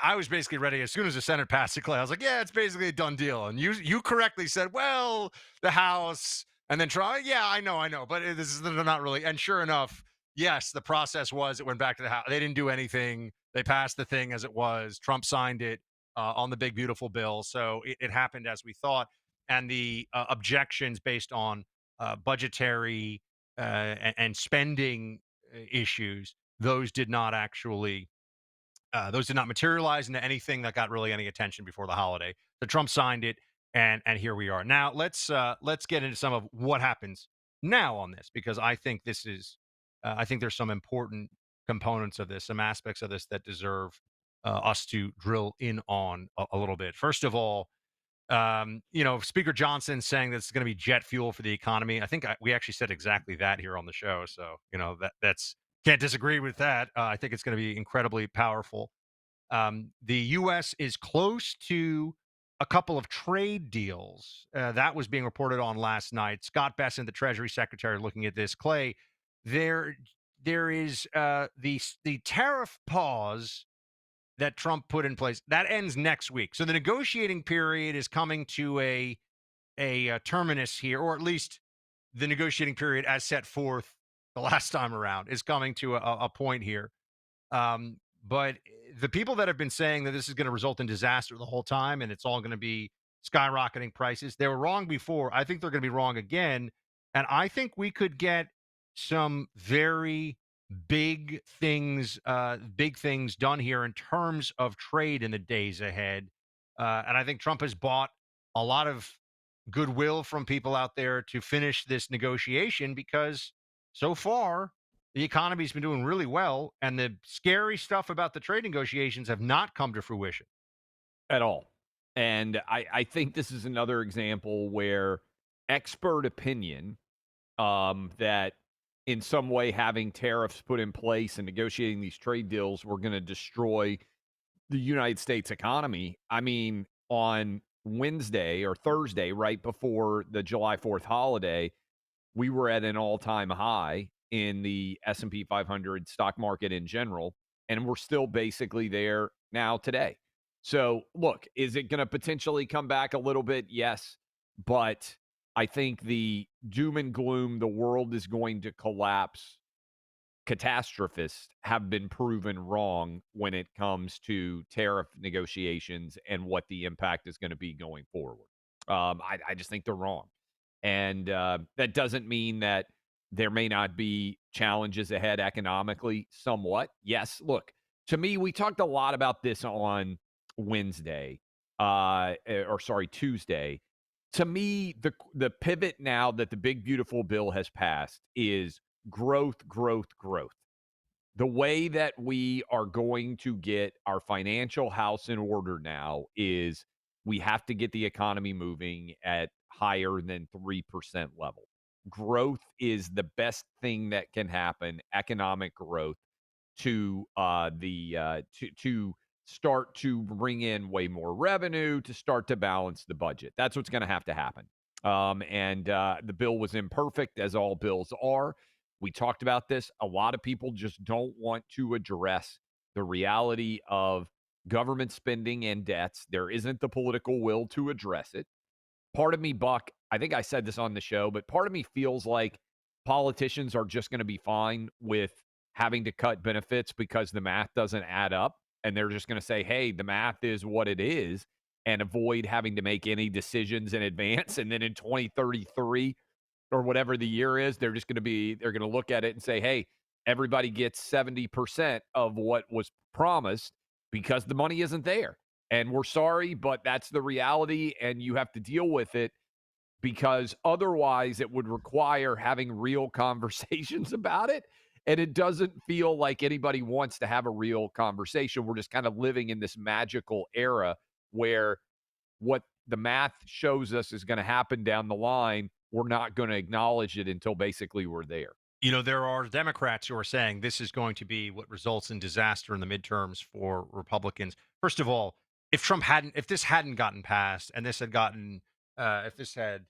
I was basically ready as soon as the Senate passed it, Clay. I was like, yeah, it's basically a done deal. And you correctly said, well, the House and then try. Yeah, I know, but this is not really. And sure enough, yes, the process was it went back to the House. They didn't do anything. They passed the thing as it was. Trump signed it on the big beautiful bill, so it happened as we thought. And the objections based on budgetary and spending issues, those did not materialize into anything that got really any attention before the holiday. So Trump signed it, and here we are. Now let's get into some of what happens now on this, because I think this is I think there's some important components of this, some aspects of this that deserve us to drill in on a little bit. First of all, Speaker Johnson saying that it's going to be jet fuel for the economy. I think we actually said exactly that here on the show. So, that's can't disagree with that. I think it's going to be incredibly powerful. The U.S. is close to a couple of trade deals. That was being reported on last night. Scott Bessent, the Treasury Secretary, looking at this. Clay, there, there is the tariff pause that Trump put in place that ends next week. So the negotiating period is coming to a terminus here, or at least the negotiating period as set forth the last time around is coming to a point here. But the people that have been saying that this is going to result in disaster the whole time and it's all going to be skyrocketing prices, they were wrong before. I think they're going to be wrong again. And I think we could get some very big things done here in terms of trade in the days ahead. And I think Trump has bought a lot of goodwill from people out there to finish this negotiation because so far the economy's been doing really well, and the scary stuff about the trade negotiations have not come to fruition. At all. And I think this is another example where expert opinion, that in some way having tariffs put in place and negotiating these trade deals were going to destroy the United States economy. I mean, on Wednesday or Thursday, right before the July 4th holiday, we were at an all-time high in the S&P 500 stock market in general, and we're still basically there now today. So, look, is it going to potentially come back a little bit? Yes, but I think the doom and gloom, the world is going to collapse, catastrophists have been proven wrong when it comes to tariff negotiations and what the impact is going to be going forward. I just think they're wrong. And that doesn't mean that there may not be challenges ahead economically, somewhat. Yes, look, to me, we talked a lot about this on Wednesday, or sorry, Tuesday. To me, the pivot now that the big beautiful bill has passed is growth, growth, growth. The way that we are going to get our financial house in order now is we have to get the economy moving at higher than 3% level. Growth is the best thing that can happen, economic growth to start to bring in way more revenue to start to balance the budget. That's what's going to have to happen. And the bill was imperfect, as all bills are. We talked about this. A lot of people just don't want to address the reality of government spending and debts. There isn't the political will to address it. Part of me, Buck, I think I said this on the show, but part of me feels like politicians are just going to be fine with having to cut benefits because the math doesn't add up. And they're just going to say, hey, the math is what it is, and avoid having to make any decisions in advance. And then in 2033 or whatever the year is, they're going to look at it and say, hey, everybody gets 70% of what was promised because the money isn't there. And we're sorry, but that's the reality, and you have to deal with it because otherwise it would require having real conversations about it. And it doesn't feel like anybody wants to have a real conversation. We're just kind of living in this magical era where what the math shows us is going to happen down the line, we're not going to acknowledge it until basically we're there. There are Democrats who are saying this is going to be what results in disaster in the midterms for Republicans. First of all, if this hadn't gotten passed and if this had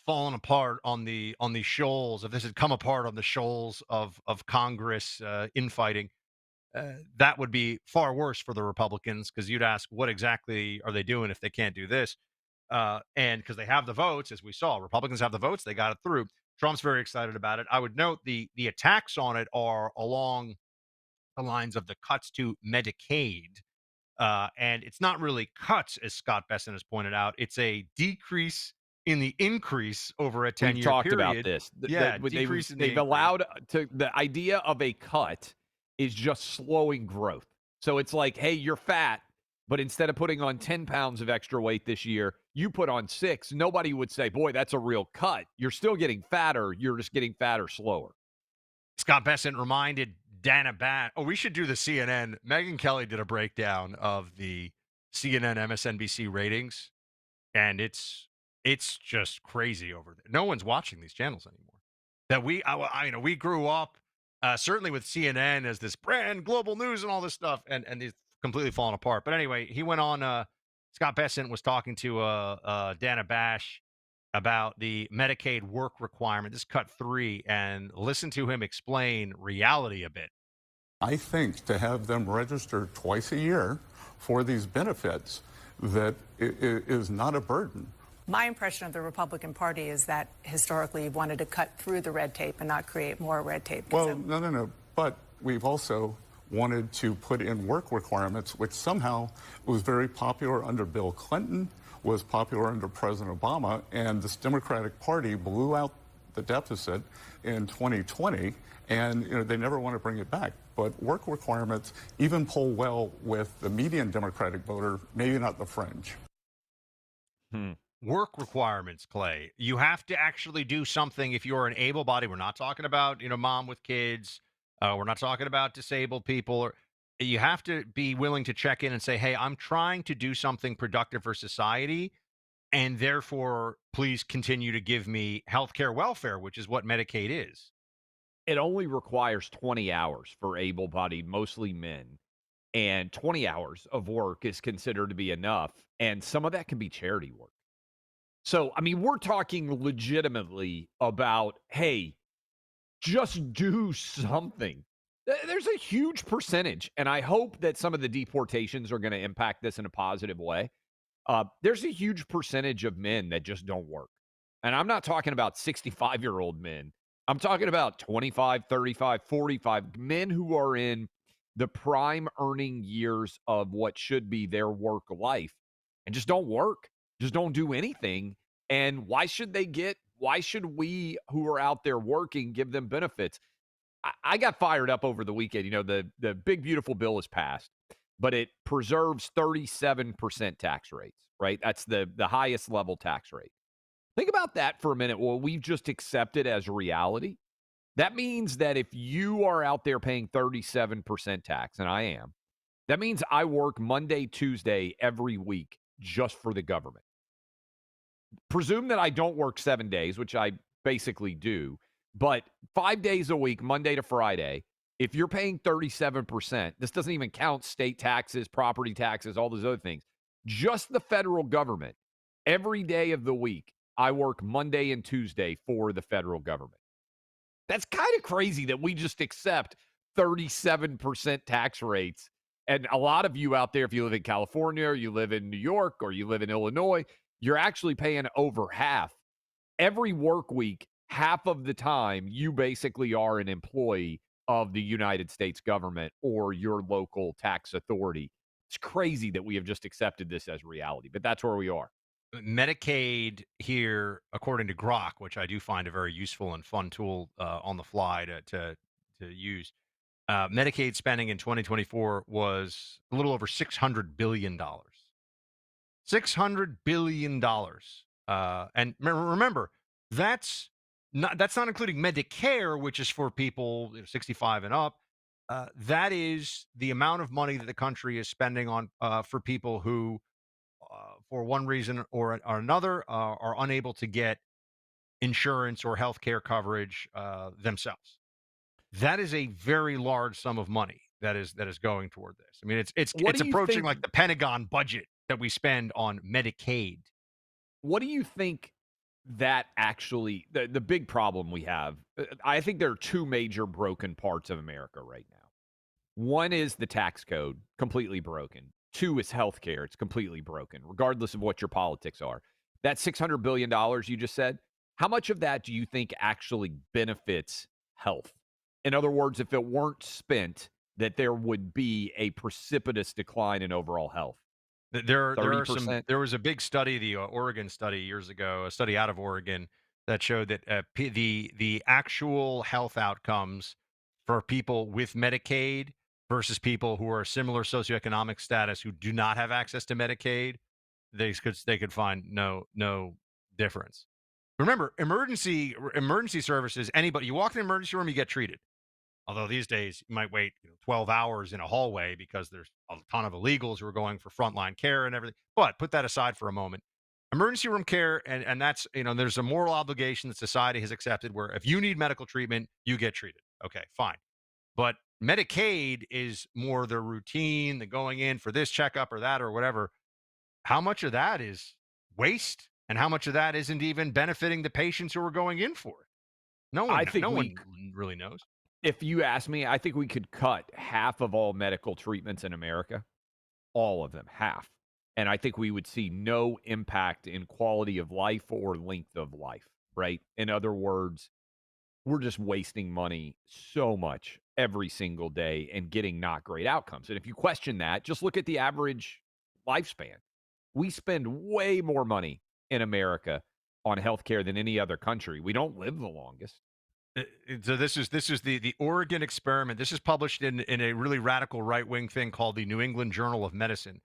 fallen apart on the shoals, if this had come apart on the shoals of Congress infighting, that would be far worse for the Republicans because you'd ask, what exactly are they doing if they can't do this? And because they have the votes, as we saw, Republicans have the votes, they got it through. Trump's very excited about it. I would note the attacks on it are along the lines of the cuts to Medicaid. And it's not really cuts, as Scott Besson has pointed out. It's a decrease in the increase over a We've 10-year talked about period. this. Yeah, decrease in the They've increase. allowed to the idea of a cut is just slowing growth. So it's like, hey, you're fat, but instead of putting on 10 pounds of extra weight this year, you put on 6. Nobody would say, boy, that's a real cut. You're still getting fatter. You're just getting fatter slower. Scott Besson reminded Dana Bat. Oh, we should do the CNN. Megyn Kelly did a breakdown of the CNN MSNBC ratings, and it's just crazy over there. No one's watching these channels anymore. That we grew up certainly with CNN as this brand, global news, and all this stuff, and it's completely fallen apart. But anyway, he went on. Scott Bessent was talking to Dana Bash about the Medicaid work requirement. This is cut 3, and listen to him explain reality a bit. I think to have them register twice a year for these benefits that is not a burden. My impression of the Republican Party is that historically you've wanted to cut through the red tape and not create more red tape. Well, no. But we've also wanted to put in work requirements, which somehow was very popular under Bill Clinton, was popular under President Obama, and this Democratic Party blew out the deficit in 2020, and they never want to bring it back. But work requirements even poll well with the median Democratic voter, maybe not the fringe. Work requirements, Clay. You have to actually do something if you're an able body. We're not talking about, mom with kids. We're not talking about disabled people. Or you have to be willing to check in and say, hey, I'm trying to do something productive for society. And therefore, please continue to give me healthcare welfare, which is what Medicaid is. It only requires 20 hours for able bodied, mostly men. And 20 hours of work is considered to be enough. And some of that can be charity work. So, I mean, we're talking legitimately about, hey, just do something. There's a huge percentage, and I hope that some of the deportations are going to impact this in a positive way. There's a huge percentage of men that just don't work. And I'm not talking about 65-year-old men. I'm talking about 25, 35, 45 men who are in the prime earning years of what should be their work life and just don't work, just don't do anything. And why should we who are out there working give them benefits? I got fired up over the weekend. The big, beautiful bill is passed, but it preserves 37% tax rates, right? That's the highest level tax rate. Think about that for a minute. Well, we've just accepted as reality. That means that if you are out there paying 37% tax, and I am, that means I work Monday, Tuesday every week just for the government. Presume that I don't work 7 days, which I basically do, but 5 days a week, Monday to Friday, if you're paying 37%, this doesn't even count state taxes, property taxes, all those other things. Just the federal government. Every day of the week, I work Monday and Tuesday for the federal government. That's kind of crazy that we just accept 37% tax rates. And a lot of you out there, if you live in California or you live in New York or you live in Illinois, you're actually paying over half. Every work week, half of the time, you basically are an employee of the United States government or your local tax authority. It's crazy that we have just accepted this as reality, but that's where we are. Medicaid here, according to Grok, which I do find a very useful and fun tool on the fly to use. Medicaid spending in 2024 was a little over $600 billion. $600 billion. And remember, that's not including Medicare, which is for people 65 and up. That is the amount of money that the country is spending on for people who, for one reason or another, are unable to get insurance or health care coverage themselves. That is a very large sum of money that is going toward this. I mean, What it's do you approaching think? like the Pentagon budget that we spend on Medicaid. What do you think that actually the big problem we have? I think there are two major broken parts of America right now. One is the tax code, completely broken. Two is healthcare. It's completely broken, regardless of what your politics are. That $600 billion you just said, how much of that do you think actually benefits health? In other words, if it weren't spent, that there would be a precipitous decline in overall health. There are some. 30%? There was a big study, the Oregon study years ago, a study out of Oregon that showed that the actual health outcomes for people with Medicaid versus people who are similar socioeconomic status who do not have access to Medicaid, they could find no difference. Remember, emergency services. Anybody you walk in the emergency room, you get treated. Although these days you might wait 12 hours in a hallway because there's a ton of illegals who are going for frontline care and everything. But put that aside for a moment. Emergency room care, and that's, there's a moral obligation that society has accepted where if you need medical treatment, you get treated. Okay, fine. But Medicaid is more the routine, the going in for this checkup or that or whatever. How much of that is waste and how much of that isn't even benefiting the patients who are going in for it? I think No one really knows. if you ask me, I think we could cut half of all medical treatments in America, all of them, half. And I think we would see no impact in quality of life or length of life, right? In other words, we're just wasting money so much every single day and getting not great outcomes. And if you question that, just look at the average lifespan. We spend way more money in America on healthcare than any other country. We don't live the longest. So this is the Oregon experiment. This is published in a really radical right wing thing called the New England Journal of Medicine.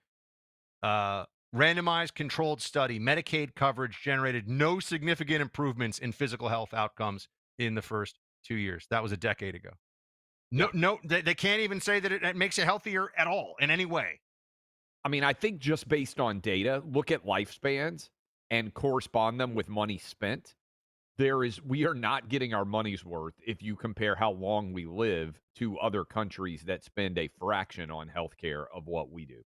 Randomized controlled study. Medicaid coverage generated no significant improvements in physical health outcomes in the first 2 years. That was a decade ago. Yeah. No, they can't even say that it makes it healthier at all in any way. I mean, I think just based on data, look at lifespans and correspond them with money spent. We are not getting our money's worth if you compare how long we live to other countries that spend a fraction on healthcare of what we do.